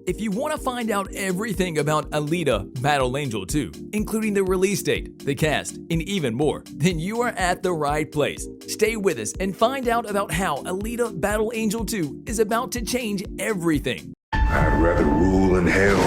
If you want to find out everything about Alita Battle Angel 2, including the release date, the cast, and even more, then you are at the right place. Stay with us and find out about how Alita Battle Angel 2 is about to change everything. I'd rather rule in hell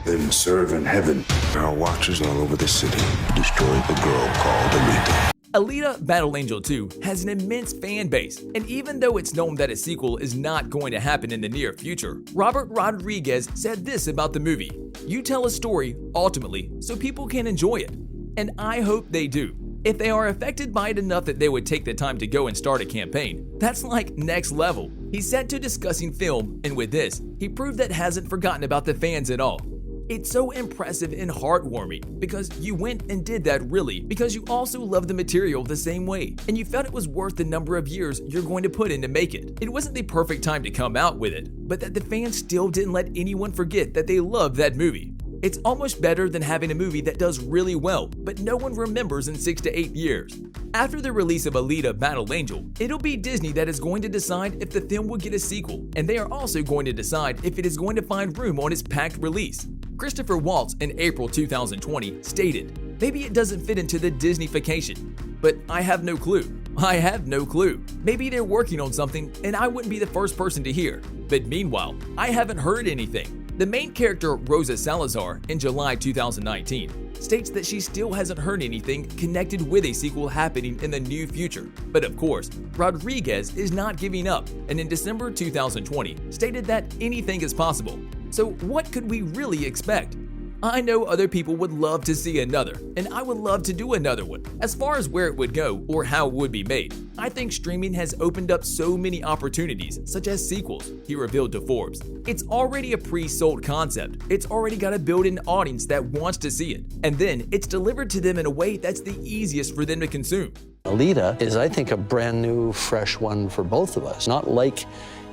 than serve in heaven. There are watchers all over the city. Destroy the girl called Alita. Alita Battle Angel 2 has an immense fan base, and even though it's known that a sequel is not going to happen in the near future, Robert Rodriguez said this about the movie: "You tell a story, ultimately, so people can enjoy it. And I hope they do. If they are affected by it enough that they would take the time to go and start a campaign, that's like next level." He's set to discussing film, and with this, he proved that hasn't forgotten about the fans at all. It's so impressive and heartwarming because you went and did that really because you also love the material the same way and you felt it was worth the number of years you're going to put in to make it. It wasn't the perfect time to come out with it, but that the fans still didn't let anyone forget that they loved that movie. It's almost better than having a movie that does really well, but no one remembers in 6 to 8 years. After the release of Alita Battle Angel, it'll be Disney that is going to decide if the film will get a sequel, and they are also going to decide if it is going to find room on its packed release. Christoph Waltz in April 2020 stated, "Maybe it doesn't fit into the Disneyfication, but I have no clue. I have no clue. Maybe they're working on something and I wouldn't be the first person to hear. But meanwhile, I haven't heard anything." The main character, Rosa Salazar, in July 2019, states that she still hasn't heard anything connected with a sequel happening in the near future. But of course, Rodriguez is not giving up, and in December 2020 stated that anything is possible. So what could we really expect? I know other people would love to see another, and I would love to do another one. As far as where it would go or how it would be made, I think streaming has opened up so many opportunities, such as sequels, he revealed to Forbes. It's already a pre-sold concept. It's already got a built-in audience that wants to see it, and then it's delivered to them in a way that's the easiest for them to consume. Alita is, I think, a brand new, fresh one for both of us, not like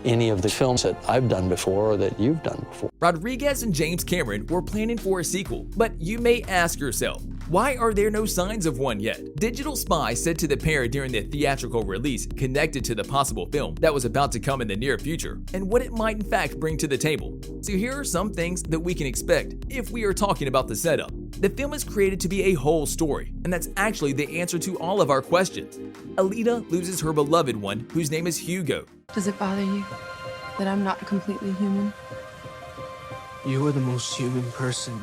any of the films that I've done before or that you've done before. Rodriguez and James Cameron were planning for a sequel, but you may ask yourself, why are there no signs of one yet? Digital Spy said to the pair during the theatrical release connected to the possible film that was about to come in the near future and what it might in fact bring to the table. So here are some things that we can expect if we are talking about the setup. The film is created to be a whole story, and that's actually the answer to all of our questions. Alita loses her beloved one, whose name is Hugo. Does it bother you that I'm not completely human? You are the most human person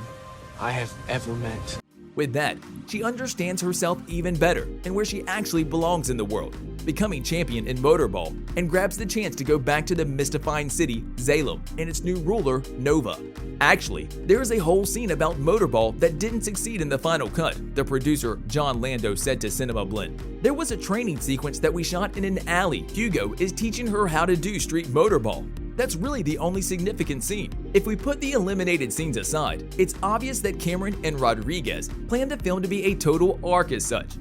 I have ever met. With that, she understands herself even better and where she actually belongs in the world, becoming champion in Motorball, and grabs the chance to go back to the mystifying city, Salem, and its new ruler, Nova. Actually, there is a whole scene about Motorball that didn't succeed in the final cut, the producer John Lando said to Cinema Blend. There was a training sequence that we shot in an alley. Hugo is teaching her how to do street Motorball. That's really the only significant scene. If we put the eliminated scenes aside, it's obvious that Cameron and Rodriguez planned the film to be a total arc as such.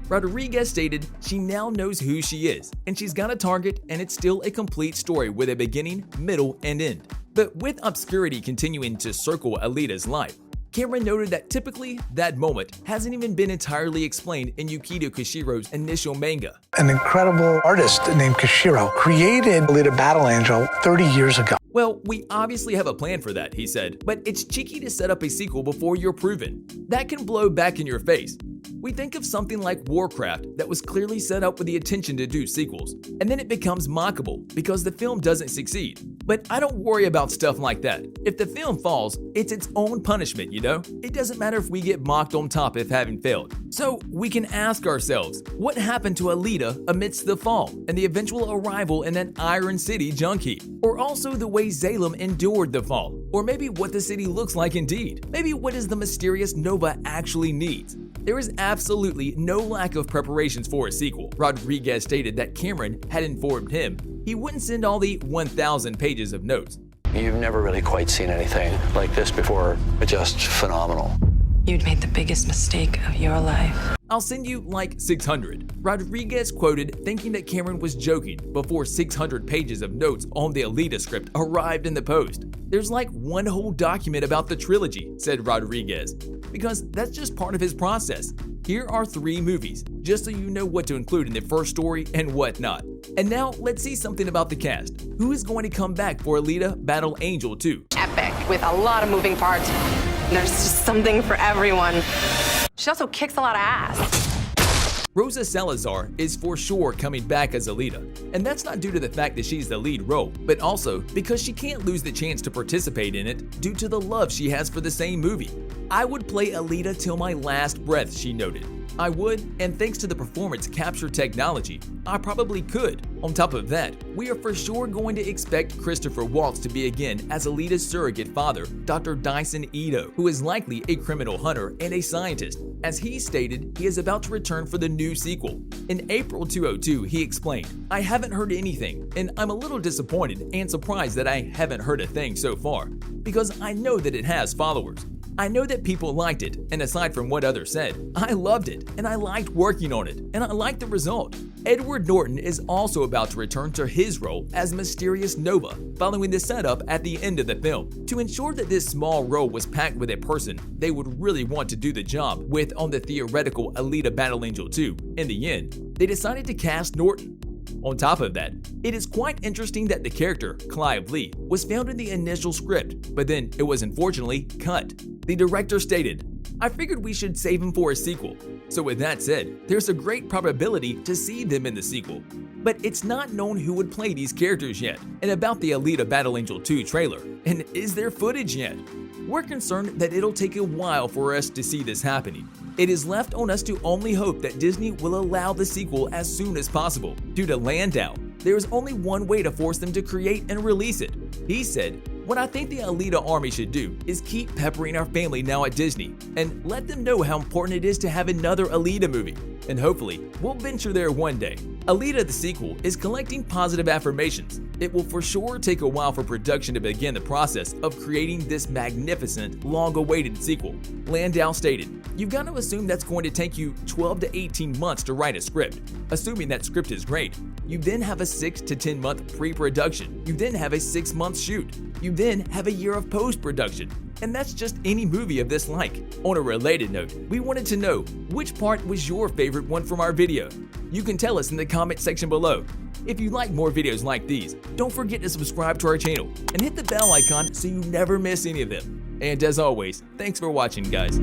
Rodriguez stated she now knows who she is, and she's got a target, and it's still a complete story with a beginning, middle, and end. But with obscurity continuing to circle Alita's life, Cameron noted that typically that moment hasn't even been entirely explained in Yukito Kishiro's initial manga. An incredible artist named Kishiro created Alita Battle Angel 30 years ago. Well, we obviously have a plan for that, he said, but it's cheeky to set up a sequel before you're proven. That can blow back in your face. We think of something like Warcraft that was clearly set up with the intention to do sequels, and then it becomes mockable because the film doesn't succeed. But I don't worry about stuff like that. If the film falls, it's its own punishment, you know? It doesn't matter if we get mocked on top if having failed. So we can ask ourselves, what happened to Alita amidst the fall and the eventual arrival in that Iron City junkie? Or also the way Salem endured the fall? Or maybe what the city looks like indeed? Maybe what is the mysterious Nova actually needs? There is absolutely no lack of preparations for a sequel. Rodriguez stated that Cameron had informed him he wouldn't send all the 1,000 pages of notes. You've never really quite seen anything like this before. It's just phenomenal. You'd made the biggest mistake of your life. I'll send you like 600. Rodriguez quoted thinking that Cameron was joking before 600 pages of notes on the Alita script arrived in the post. There's like one whole document about the trilogy, said Rodriguez, because that's just part of his process. Here are 3 movies, just so you know what to include in the first story and what not. And now let's see something about the cast. Who is going to come back for Alita Battle Angel 2? Epic. with a lot of moving parts. There's just something for everyone. She also kicks a lot of ass. Rosa Salazar is for sure coming back as Alita, and that's not due to the fact that she's the lead role, but also because she can't lose the chance to participate in it due to the love she has for the same movie. "I would play Alita till my last breath," she noted. "I would, and thanks to the performance capture technology, I probably could. On top of that, we are for sure going to expect Christoph Waltz to be again as Alita's surrogate father, Dr. Dyson Ito, who is likely a criminal hunter and a scientist. As he stated, he is about to return for the new sequel. In April 2002, he explained, "I haven't heard anything, and I'm a little disappointed and surprised that I haven't heard a thing so far, because I know that it has followers. I know that people liked it, and aside from what others said, I loved it, and I liked working on it, and I liked the result." Edward Norton is also about to return to his role as Mysterious Nova, following the setup at the end of the film. To ensure that this small role was packed with a person they would really want to do the job with on the theoretical Alita Battle Angel 2, in the end, they decided to cast Norton. On top of that, it is quite interesting that the character, Clive Lee, was found in the initial script, but then it was unfortunately cut. The director stated, "I figured we should save him for a sequel." So with that said, there's a great probability to see them in the sequel. But it's not known who would play these characters yet. And about the Alita Battle Angel 2 trailer, and is there footage yet? We're concerned that it'll take a while for us to see this happening. It is left on us to only hope that Disney will allow the sequel as soon as possible. Due to Landau, there is only one way to force them to create and release it. He said, "What I think the Alita army should do is keep peppering our family now at Disney and let them know how important it is to have another Alita movie. And hopefully, we'll venture there one day." Alita the sequel is collecting positive affirmations. It will for sure take a while for production to begin the process of creating this magnificent, long-awaited sequel. Landau stated, "You've got to assume that's going to take you 12 to 18 months to write a script. Assuming that script is great, you then have a 6 to 10 month pre-production. You then have a 6-month shoot. You then have a year of post-production. And that's just any movie of this like." On a related note, we wanted to know which part was your favorite one from our video. You can tell us in the comment section below. If you like more videos like these, don't forget to subscribe to our channel and hit the bell icon so you never miss any of them. And as always, thanks for watching, guys.